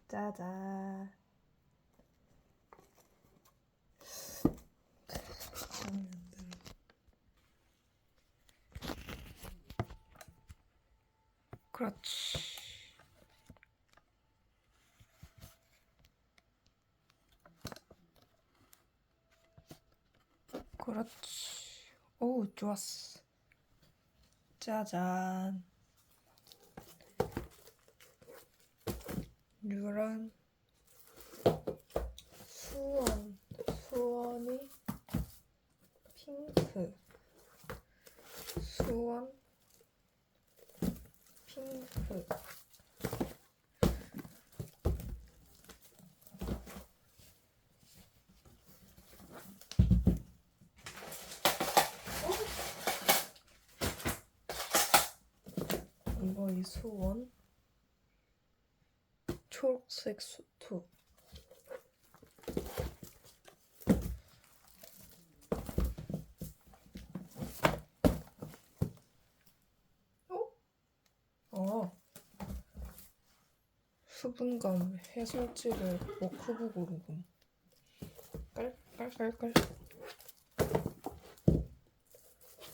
짜잔. 그렇지. 그렇지. 오, 좋았어. 짜잔. 뉴런 수원이 핑크. 수원 핑크. 이거 이 수원 초록색 수트. 수분감 해솔질을 워크북으로 깔깔깔깔.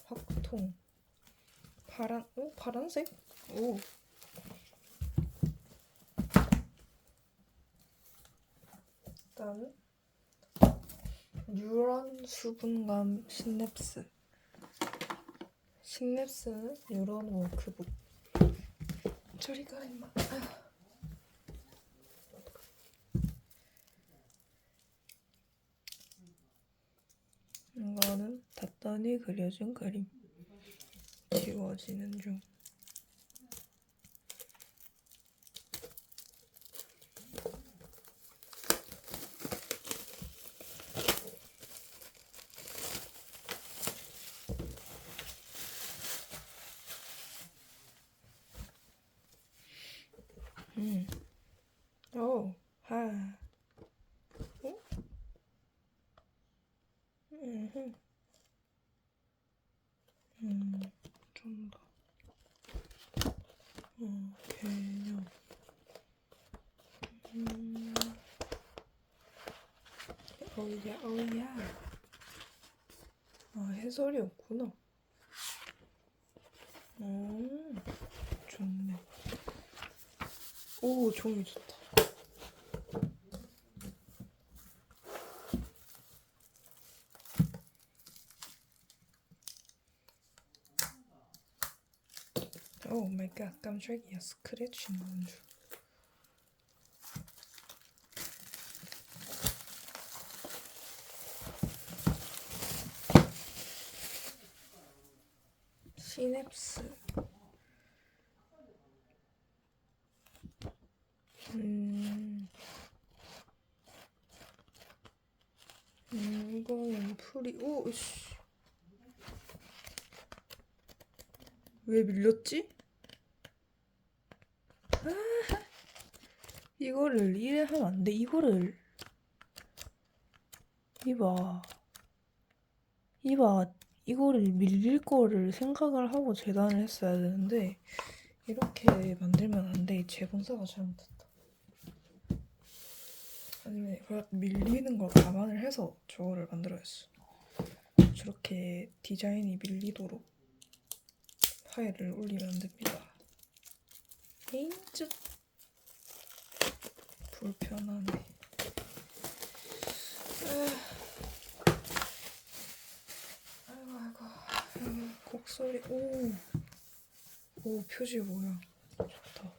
확통 파란색? 오. 그다음에 뉴런 수분감 신랩스는 뉴런 워크북. 저리 가 임마. 이거는 닫더니 그려준 그림. 지워지는 중. 오, 하. 좀 더. 개념. 어우야. 해설이 없구나. 좋네. 오, 종이 좋다. 오 마이 갓, 깜짝이야. 스크래치 나온 줄. 시냅스. 이거는 풀이. 오, 씨. 왜 밀렸지? 이거를 이래 하면 안 돼. 이거를. 이봐. 이거를 밀릴 거를 생각을 하고 재단을 했어야 되는데, 이렇게 만들면 안 돼. 재봉사가 잘못했다. 아니면 밀리는 걸 감안을 해서 저거를 만들어야지. 저렇게 디자인이 밀리도록 파일을 올리면 안 됩니다. 에인즈. 불편하네. 아이고. 곡소리. 오, 표지 뭐야. 좋다.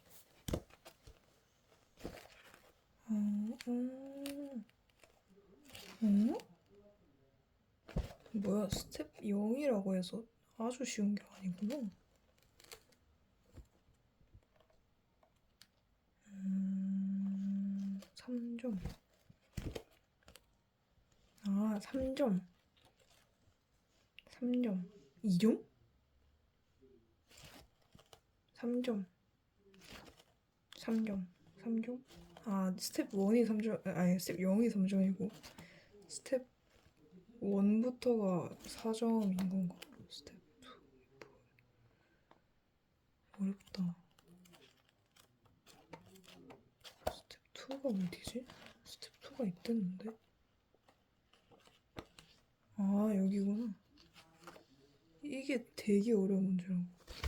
뭐야, 스텝 0이라고 해서 아주 쉬운 게 아니구나. 3점. 3점. 2점? 3점. 스텝 1이 3점, 아니, 스텝 0이 3점이고, 스텝 1부터가 4점인 건가? 스텝 2. 어렵다. 스텝 2가 어디지? 스텝 2가 있댔는데? 아, 여기구나. 이게 되게 어려운 문제라고.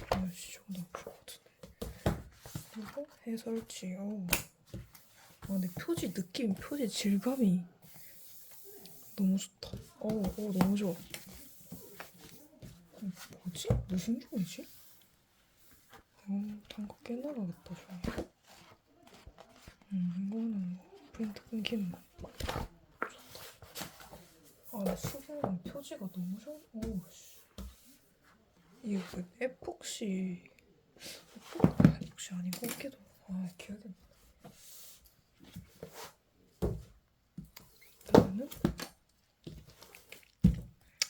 아씨, 저거 나쁠 것 같은데. 그리고 해설지. 아, 근데 표지 느낌, 표지 질감이 너무 좋다. 너무 좋아. 뭐지? 무슨 종이지? 단거 깨나가겠다, 종이. 이거는 뭐 프린트 끊기는 거. 좋다. 나 수분감 표지가 너무 좋아. 씨. 이거 그 에폭시 아니고 어깨도. 기억이 안 나. 나는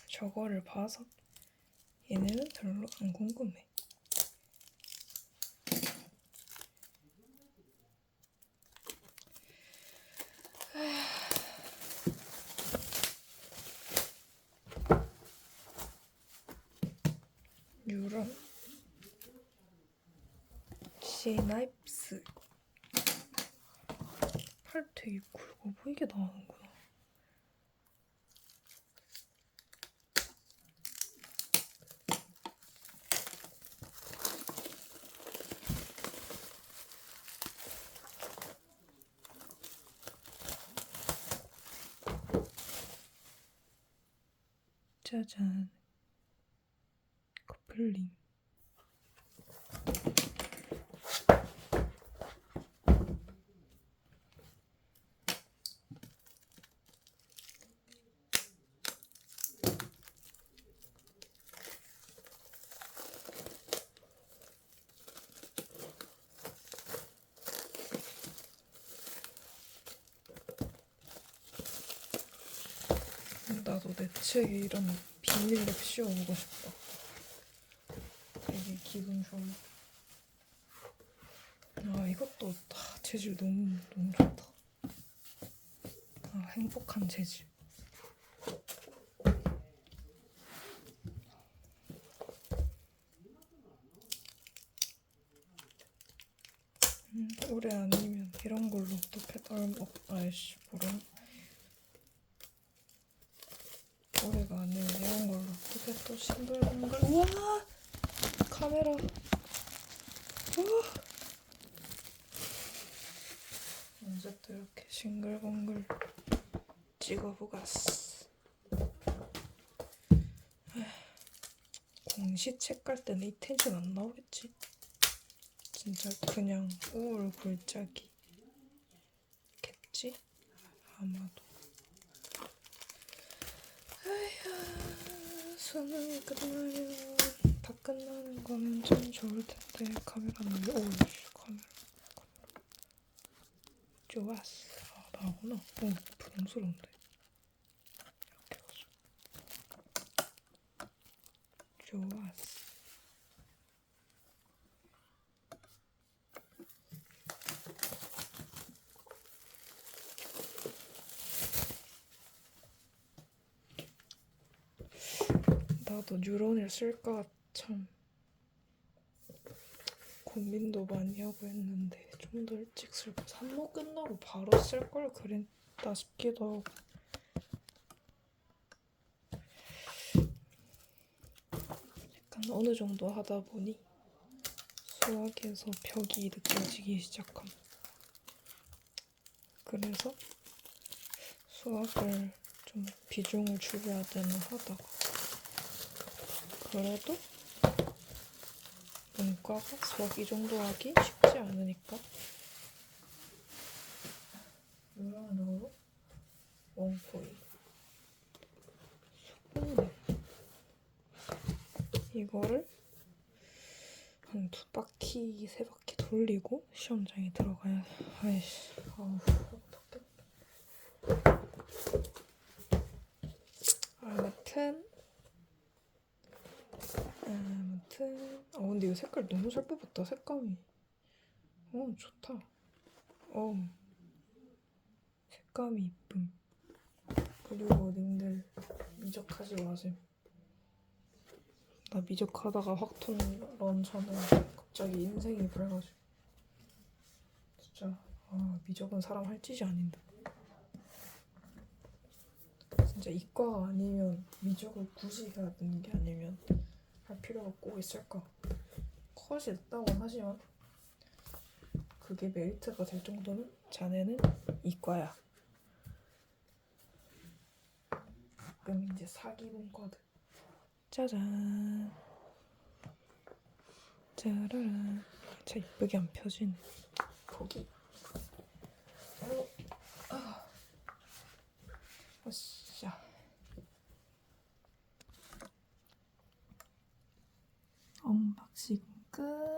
저거를 봐서 얘네는 별로 안 궁금해. 유런 시나입스. 팔 되게 굵어 보이게 나오는구나. 짜잔. 커플링. 나도 내 책에 이런 비닐랩 씌워보고 싶다. 되게 기분 좋아. 이것도 재질 너무 좋다. 행복한 재질. 올해 아니면 이런 걸로 어떻게 아이씨 모르네. 올해가 아니면 이런 걸로 어떻게 또 싱글벙글. 우와! 카메라. 우와! 언제 또 이렇게 싱글벙글 찍어보겠어. 공시책 갈 때는 이 텐션 안 나오겠지? 진짜 그냥 우울 골짜기 겠지? 아마도. 아휴, 수능이 끝나면 다 끝나는 거면 참 좋을 텐데. 카메라는 카메라 좋았어. 나구나. 부담스러운데. 이렇게 해가지고 좋았어. 나도 뉴런을 쓸까 참 고민도 많이 하고 했는데 좀 더 일찍 쓸까. 산모 끝나고 바로 쓸 걸 그랬다 싶기도 하고. 약간 어느 정도 하다 보니 수학에서 벽이 느껴지기 시작함. 그래서 수학을 좀 비중을 줄여야 되나 하다가 그래도 문과가 수학 이 정도 하기 쉽지 않으니까 유런으로 원코인 수분네. 이거를 한 2바퀴, 3바퀴 돌리고 시험장에 들어가야. 아이씨, 어떡해. 아무튼 근데 이거 색깔 너무 잘 뽑았다. 색감이 좋다. 색감이 이쁨. 그리고 님들 미적하지 마셈. 나 미적하다가 확톤 런처는 갑자기 인생이 그래가지고 진짜 아, 미적은 사람 할 짓이 아닌다. 진짜 이과가 아니면 미적을 굳이 해야 되는 게 아니면 할 필요가 꼭 있을까? 컷이 있다고 하지만 그게 메리트가 될 정도면 자네는 이과야. 그럼 이제 사기문과들. 짜잔. 짜라란. 자, 이쁘게 안 펴지네. 거기. 아이고. 으쌰. 언박싱 끝.